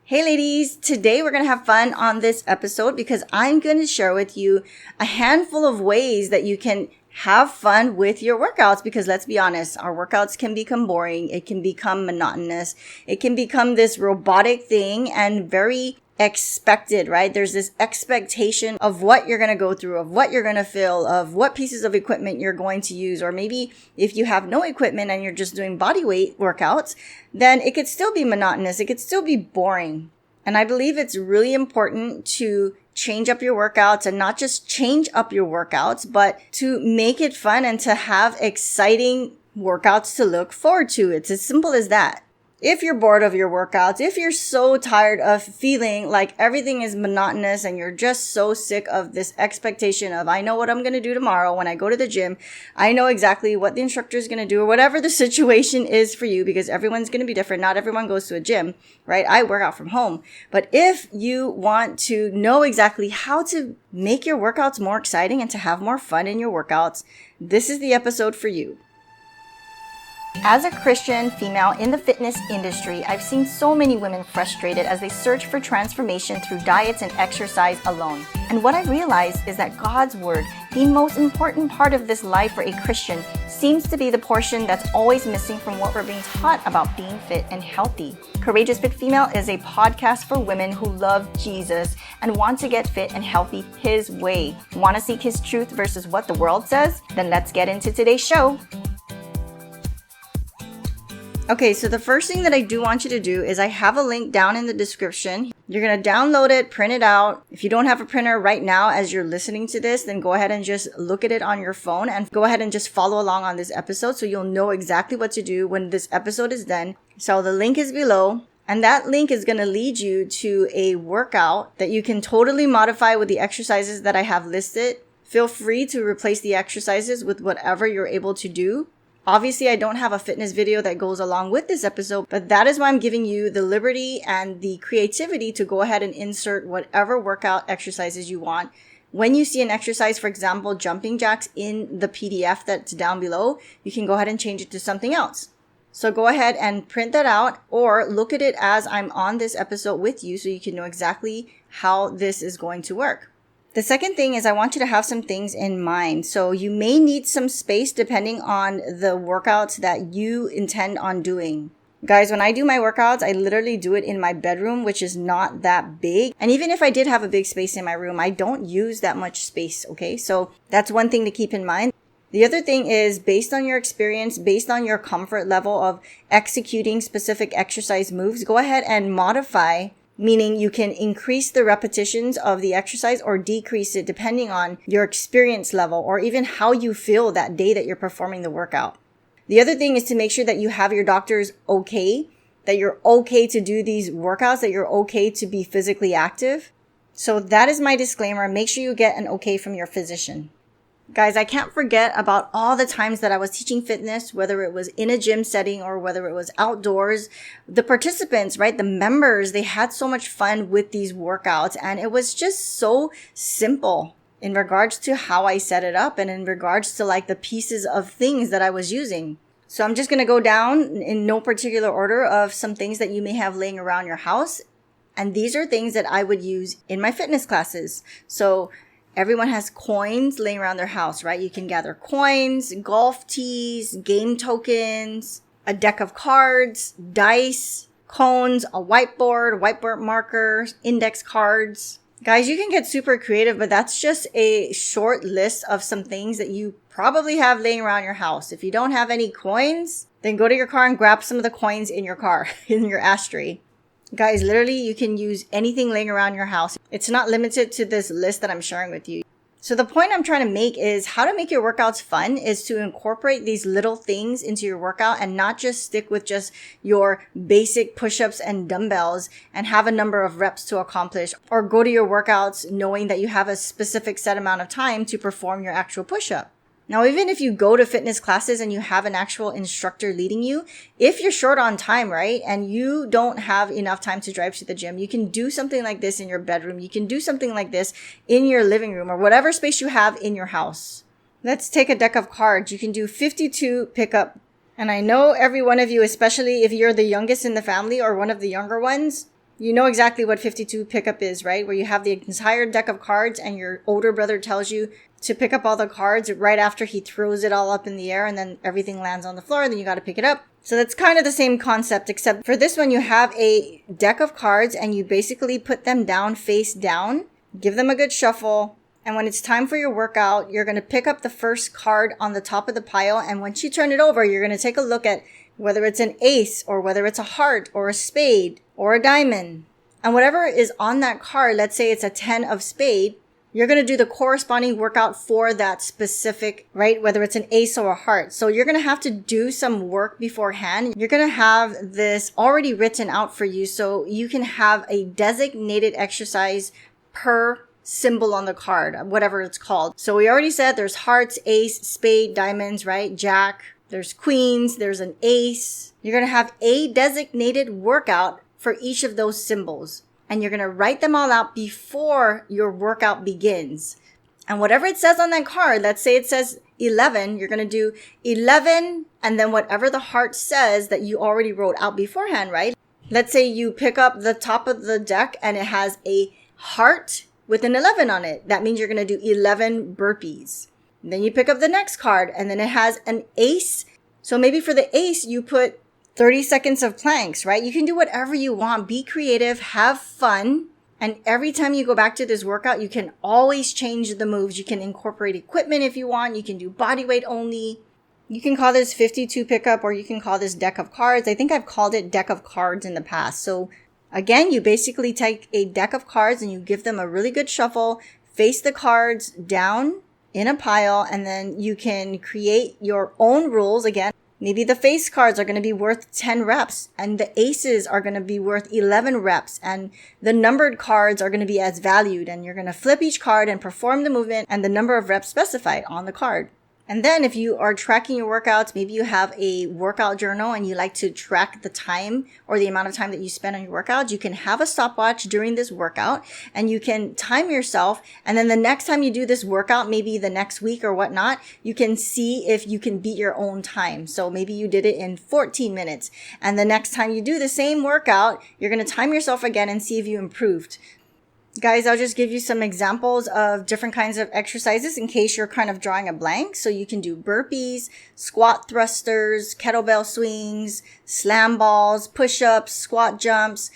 Hey ladies, today we're going to have fun on this episode because I'm going to share with you a handful of ways that you can have fun with your workouts, because let's be honest, our workouts can become boring. It can become monotonous. It can become this robotic thing and very expected, right? There's this expectation of what you're going to go through, of what you're going to feel, of what pieces of equipment you're going to use. Or maybe if you have no equipment and you're just doing body weight workouts, then it could still be monotonous. It could still be boring. And I believe it's really important to change up your workouts, and not just change up your workouts, but to make it fun and to have exciting workouts to look forward to. It's as simple as that. If you're bored of your workouts, if you're so tired of feeling like everything is monotonous and you're just so sick of this expectation of, I know what I'm going to do tomorrow when I go to the gym. I know exactly what the instructor is going to do, or whatever the situation is for you, because everyone's going to be different. Not everyone goes to a gym, right? I work out from home. But if you want to know exactly how to make your workouts more exciting and to have more fun in your workouts, this is the episode for you. As a Christian female in the fitness industry, I've seen so many women frustrated as they search for transformation through diets and exercise alone. And what I realized is that God's Word, the most important part of this life for a Christian, seems to be the portion that's always missing from what we're being taught about being fit and healthy. Courageous Fit Female is a podcast for women who love Jesus and want to get fit and healthy His way. Want to seek His truth versus what the world says? Then let's get into today's show. Okay, so the first thing that I do want you to do is I have a link down in the description. You're going to download it, print it out. If you don't have a printer right now as you're listening to this, then go ahead and just look at it on your phone and go ahead and just follow along on this episode so you'll know exactly what to do when this episode is done. So the link is below, and that link is going to lead you to a workout that you can totally modify with the exercises that I have listed. Feel free to replace the exercises with whatever you're able to do. Obviously, I don't have a fitness video that goes along with this episode, but that is why I'm giving you the liberty and the creativity to go ahead and insert whatever workout exercises you want. When you see an exercise, for example, jumping jacks in the PDF that's down below, you can go ahead and change it to something else. So go ahead and print that out or look at it as I'm on this episode with you so you can know exactly how this is going to work. The second thing is I want you to have some things in mind. So you may need some space depending on the workouts that you intend on doing. Guys, when I do my workouts, I literally do it in my bedroom, which is not that big. And even if I did have a big space in my room, I don't use that much space, okay? So that's one thing to keep in mind. The other thing is, based on your experience, based on your comfort level of executing specific exercise moves, go ahead and modify, meaning you can increase the repetitions of the exercise or decrease it depending on your experience level or even how you feel that day that you're performing the workout. The other thing is to make sure that you have your doctor's okay, that you're okay to do these workouts, that you're okay to be physically active. So that is my disclaimer. Make sure you get an okay from your physician. Guys, I can't forget about all the times that I was teaching fitness, whether it was in a gym setting or whether it was outdoors. The participants, right, the members, they had so much fun with these workouts, and it was just so simple in regards to how I set it up and in regards to like the pieces of things that I was using. So I'm just going to go down in no particular order of some things that you may have laying around your house. And these are things that I would use in my fitness classes. So everyone has coins laying around their house, right? You can gather coins, golf tees, game tokens, a deck of cards, dice, cones, a whiteboard markers, index cards. Guys, you can get super creative, but that's just a short list of some things that you probably have laying around your house. If you don't have any coins, then go to your car and grab some of the coins in your car, in your ashtray. Guys, literally, you can use anything laying around your house. It's not limited to this list that I'm sharing with you. So the point I'm trying to make is how to make your workouts fun is to incorporate these little things into your workout and not just stick with just your basic push-ups and dumbbells and have a number of reps to accomplish, or go to your workouts knowing that you have a specific set amount of time to perform your actual push-up. Now, even if you go to fitness classes and you have an actual instructor leading you, if you're short on time, right, and you don't have enough time to drive to the gym, you can do something like this in your bedroom. You can do something like this in your living room or whatever space you have in your house. Let's take a deck of cards. You can do 52 pickup. And I know every one of you, especially if you're the youngest in the family or one of the younger ones, You know exactly what 52 pickup is, right? Where you have the entire deck of cards and your older brother tells you to pick up all the cards right after he throws it all up in the air and then everything lands on the floor and then you got to pick it up. So that's kind of the same concept, except for this one, you have a deck of cards and you basically put them down face down, give them a good shuffle. And when it's time for your workout, you're going to pick up the first card on the top of the pile. And once you turn it over, you're going to take a look at whether it's an ace or whether it's a heart or a spade or a diamond. And whatever is on that card, let's say it's a 10 of spade, you're going to do the corresponding workout for that specific, right? Whether it's an ace or a heart. So you're going to have to do some work beforehand. You're going to have this already written out for you so you can have a designated exercise per symbol on the card, whatever it's called. So we already said there's hearts, ace, spade, diamonds, right? Jack, there's queens, there's an ace. You're going to have a designated workout for each of those symbols. And you're going to write them all out before your workout begins. And whatever it says on that card, let's say it says 11, you're going to do 11 and then whatever the heart says that you already wrote out beforehand, right? Let's say you pick up the top of the deck and it has a heart with an 11 on it. That means you're going to do 11 burpees. And then you pick up the next card and then it has an ace. So maybe for the ace, you put 30 seconds of planks, right? You can do whatever you want. Be creative, have fun. And every time you go back to this workout, you can always change the moves. You can incorporate equipment if you want. You can do body weight only. You can call this 52 pickup or you can call this deck of cards. I think I've called it deck of cards in the past. So again, you basically take a deck of cards and you give them a really good shuffle, face the cards down in a pile, and then you can create your own rules. Again, maybe the face cards are going to be worth 10 reps and the aces are going to be worth 11 reps and the numbered cards are going to be as valued, and you're going to flip each card and perform the movement and the number of reps specified on the card. And then if you are tracking your workouts, maybe you have a workout journal and you like to track the time or the amount of time that you spend on your workouts, you can have a stopwatch during this workout and you can time yourself. And then the next time you do this workout, maybe the next week or whatnot, you can see if you can beat your own time. So maybe you did it in 14 minutes. And the next time you do the same workout, you're going to time yourself again and see if you improved. Guys, I'll just give you some examples of different kinds of exercises in case you're kind of drawing a blank. So you can do burpees, squat thrusters, kettlebell swings, slam balls, push-ups, squat jumps,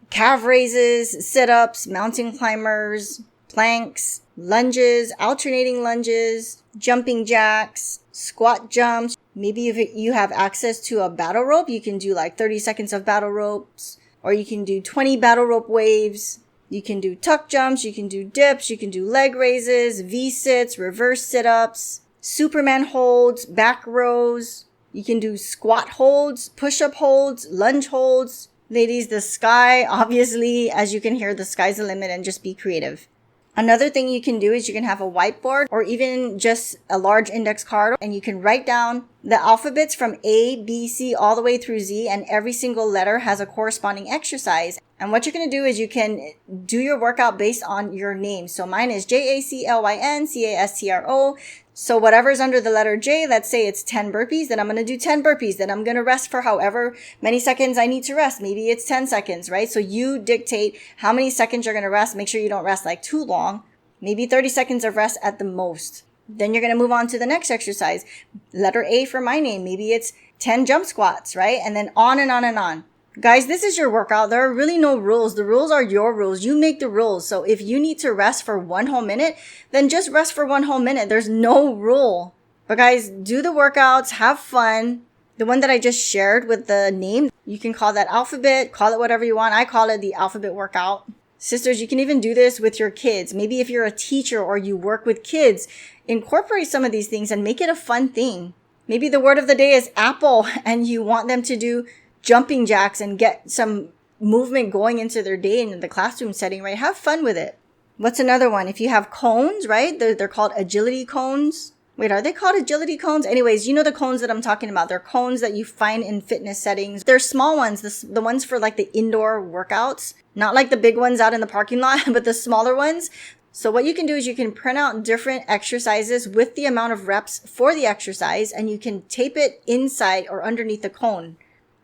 calf raises, sit-ups, mountain climbers, planks, lunges, alternating lunges, jumping jacks, squat jumps. Maybe if you have access to a battle rope, you can do like 30 seconds of battle ropes, or you can do 20 battle rope waves. You can do tuck jumps, you can do dips, you can do leg raises, V-sits, reverse sit-ups, Superman holds, back rows. You can do squat holds, push-up holds, lunge holds. Ladies, the sky, obviously, as you can hear, the sky's the limit, and just be creative. Another thing you can do is you can have a whiteboard or even just a large index card, and you can write down the alphabets from A, B, C, all the way through Z, and every single letter has a corresponding exercise. And what you're going to do is you can do your workout based on your name. So mine is Jaclyn, Castro. So whatever's under the letter J, let's say it's 10 burpees, then I'm going to do 10 burpees. Then I'm going to rest for however many seconds I need to rest. Maybe it's 10 seconds, right? So you dictate how many seconds you're going to rest. Make sure you don't rest like too long. Maybe 30 seconds of rest at the most. Then you're going to move on to the next exercise. Letter A for my name. Maybe it's 10 jump squats, right? And then on and on and on. Guys, this is your workout. There are really no rules. The rules are your rules. You make the rules. So if you need to rest for 1 whole minute, then just rest for 1 whole minute. There's no rule. But guys, do the workouts. Have fun. The one that I just shared with the name, you can call that alphabet. Call it whatever you want. I call it the alphabet workout. Sisters, you can even do this with your kids. Maybe if you're a teacher or you work with kids, incorporate some of these things and make it a fun thing. Maybe the word of the day is apple and you want them to do jumping jacks and get some movement going into their day in the classroom setting, right? Have fun with it. What's another one? If you have cones, right? They're called agility cones. Wait, are they called agility cones? Anyways, you know the cones that I'm talking about. They're cones that you find in fitness settings. They're small ones, the ones for like the indoor workouts. Not like the big ones out in the parking lot, but the smaller ones. So what you can do is you can print out different exercises with the amount of reps for the exercise, and you can tape it inside or underneath the cone.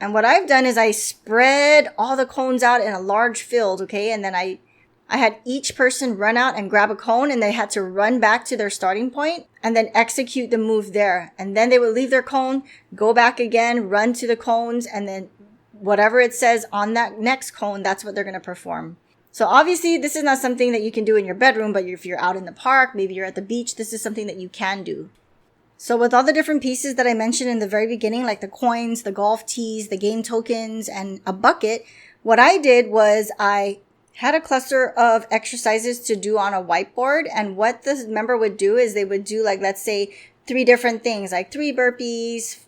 And what I've done is I spread all the cones out in a large field, okay? And then I had each person run out and grab a cone, and they had to run back to their starting point and then execute the move there. And then they would leave their cone, go back again, run to the cones, and then whatever it says on that next cone, that's what they're going to perform. So obviously, this is not something that you can do in your bedroom, but if you're out in the park, maybe you're at the beach, this is something that you can do. So with all the different pieces that I mentioned in the very beginning, like the coins, the golf tees, the game tokens, and a bucket, what I did was I had a cluster of exercises to do on a whiteboard. And what this member would do is they would do, like, let's say 3 different things, like 3 burpees,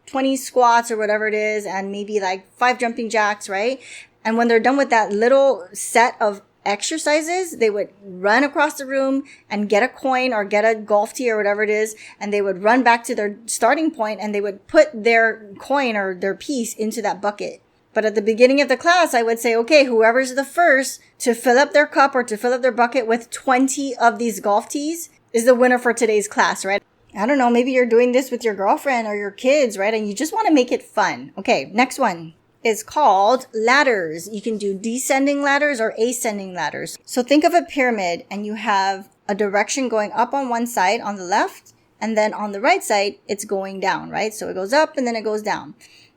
20 squats or whatever it is, and maybe like 5 jumping jacks, right? And when they're done with that little set of exercises, they would run across the room and get a coin or get a golf tee or whatever it is, and they would run back to their starting point and they would put their coin or their piece into that bucket. But at the beginning of the class, I would say, okay, whoever's the first to fill up their cup or to fill up their bucket with 20 of these golf tees is the winner for today's class, right? I don't know, maybe you're doing this with your girlfriend or your kids, right? And you just want to make it fun. Okay, next one is called ladders. You can do descending ladders or ascending ladders. So think of a pyramid and you have a direction going up on one side on the left, and then on the right side, it's going down, right? So it goes up and then it goes down.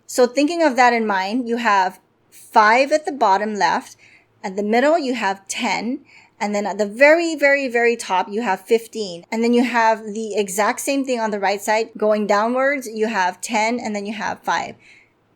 So thinking of that in mind, you have 5 at the bottom left. At the middle, you have 10. And then at the very, very, very top, you have 15. And then you have the exact same thing on the right side. Going downwards, you have 10 and then you have 5.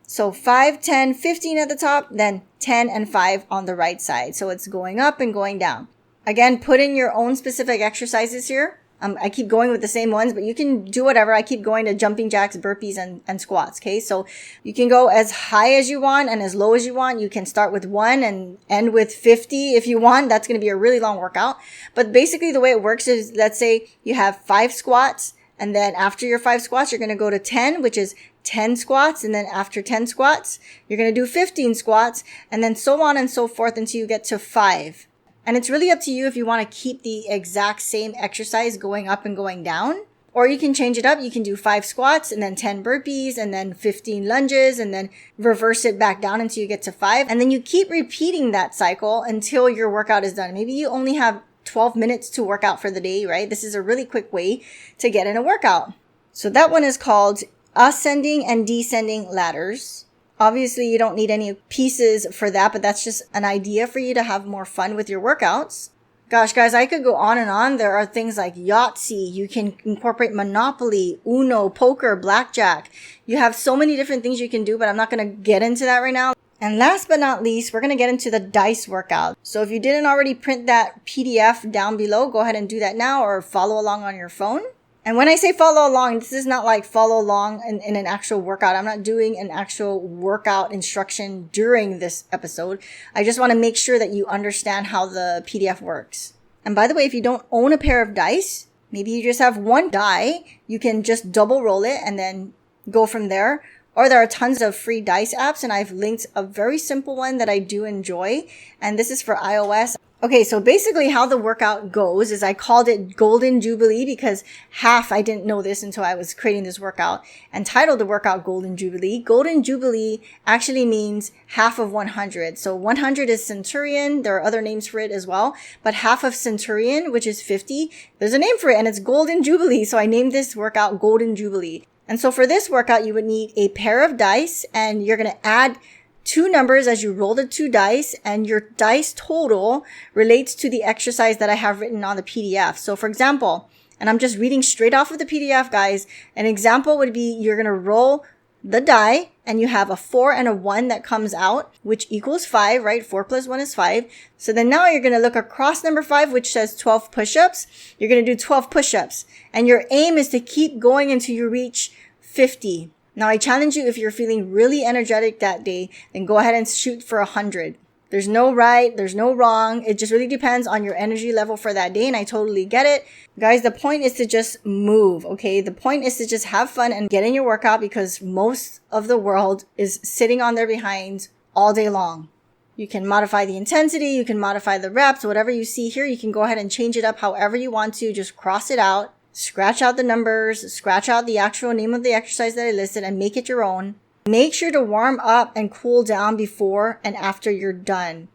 So 5, 10, 15 at the top, then 10 and 5 on the right side. So it's going up and going down. Again, put in your own specific exercises here. I keep going with the same ones, but you can do whatever. I keep going to jumping jacks, burpees, and squats, okay? So you can go as high as you want and as low as you want. You can start with 1 and end with 50 if you want. That's going to be a really long workout. But basically the way it works is, let's say you have 5 squats, and then after your 5 squats, you're going to go to 10, which is 10 squats. And then after 10 squats, you're going to do 15 squats, and then so on and so forth until you get to 5. And it's really up to you if you want to keep the exact same exercise going up and going down, or you can change it up. You can do 5 squats and then 10 burpees and then 15 lunges and then reverse it back down until you get to 5. And then you keep repeating that cycle until your workout is done. Maybe you only have 12 minutes to work out for the day, right? This is a really quick way to get in a workout. So that one is called ascending and descending ladders. Obviously, you don't need any pieces for that, but that's just an idea for you to have more fun with your workouts. Gosh, guys, I could go on and on. There are things like Yahtzee. You can incorporate Monopoly, Uno, poker, blackjack. You have so many different things you can do, but I'm not going to get into that right now. And last but not least, we're going to get into the dice workout. So if you didn't already print that PDF down below, go ahead and do that now or follow along on your phone. And when I say follow along, this is not like follow along in an actual workout. I'm not doing an actual workout instruction during this episode. I just want to make sure that you understand how the PDF works. And by the way, if you don't own a pair of dice, maybe you just have one die, you can just double roll it and then go from there. Or there are tons of free dice apps, and I've linked a very simple one that I do enjoy. And this is for iOS. Okay, so basically how the workout goes is I called it Golden Jubilee because I didn't know this until I was creating this workout, and titled the workout Golden Jubilee. Golden Jubilee actually means half of 100. So 100 is centurion. There are other names for it as well, but half of centurion, which is 50, there's a name for it, and it's Golden Jubilee. So I named this workout Golden Jubilee. And so for this workout, you would need a pair of dice, and you're going to add 2 numbers as you roll the 2 dice, and your dice total relates to the exercise that I have written on the PDF. So for example, and I'm just reading straight off of the PDF, guys, an example would be you're going to roll the die and you have a 4 and a 1 that comes out, which equals 5, right? 4 plus 1 is 5. So then now you're going to look across number 5, which says 12 push-ups. You're going to do 12 push-ups, and your aim is to keep going until you reach 50. Now, I challenge you, if you're feeling really energetic that day, then go ahead and shoot for 100. There's no right, there's no wrong. It just really depends on your energy level for that day, and I totally get it. Guys, the point is to just move, okay? The point is to just have fun and get in your workout, because most of the world is sitting on their behinds all day long. You can modify the intensity, you can modify the reps, whatever you see here, you can go ahead and change it up however you want to. Just cross it out. Scratch out the numbers, scratch out the actual name of the exercise that I listed, and make it your own. Make sure to warm up and cool down before and after you're done.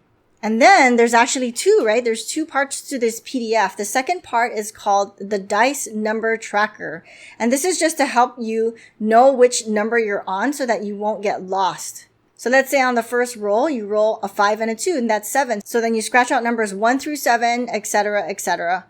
And then there's actually two, right? There's two parts to this PDF. The second part is called the Dice Number Tracker. And this is just to help you know which number you're on so that you won't get lost. So let's say on the first roll, you roll a 5 and a 2, and that's 7. So then you scratch out numbers 1 through 7, etc., etc.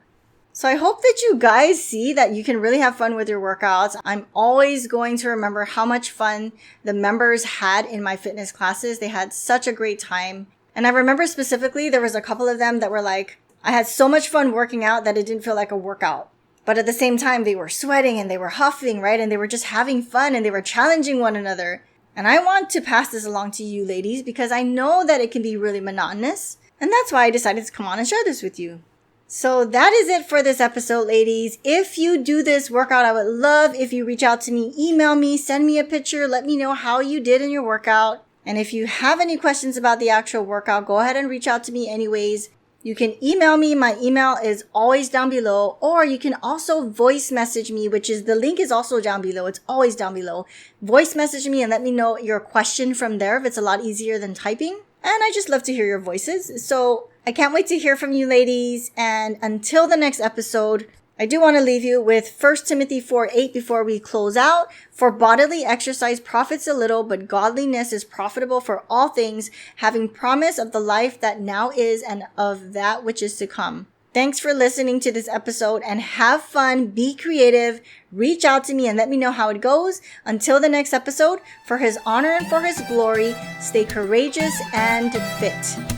So I hope that you guys see that you can really have fun with your workouts. I'm always going to remember how much fun the members had in my fitness classes. They had such a great time. And I remember specifically, there was a couple of them that were like, I had so much fun working out that it didn't feel like a workout. But at the same time, they were sweating and they were huffing, right? And they were just having fun and they were challenging one another. And I want to pass this along to you ladies because I know that it can be really monotonous. And that's why I decided to come on and share this with you. So that is it for this episode, ladies. If you do this workout, I would love if you reach out to me, email me, send me a picture, let me know how you did in your workout. And if you have any questions about the actual workout, go ahead and reach out to me anyways. You can email me. My email is always down below, or you can also voice message me, which is the link is also down below. It's always down below. Voice message me and let me know your question from there if it's a lot easier than typing. And I just love to hear your voices. So I can't wait to hear from you ladies. And until the next episode, I do want to leave you with 1 Timothy 4:8 before we close out. For bodily exercise profits a little, but godliness is profitable for all things, having promise of the life that now is and of that which is to come. Thanks for listening to this episode and have fun, be creative, reach out to me and let me know how it goes. Until the next episode, for His honor and for His glory, stay courageous and fit.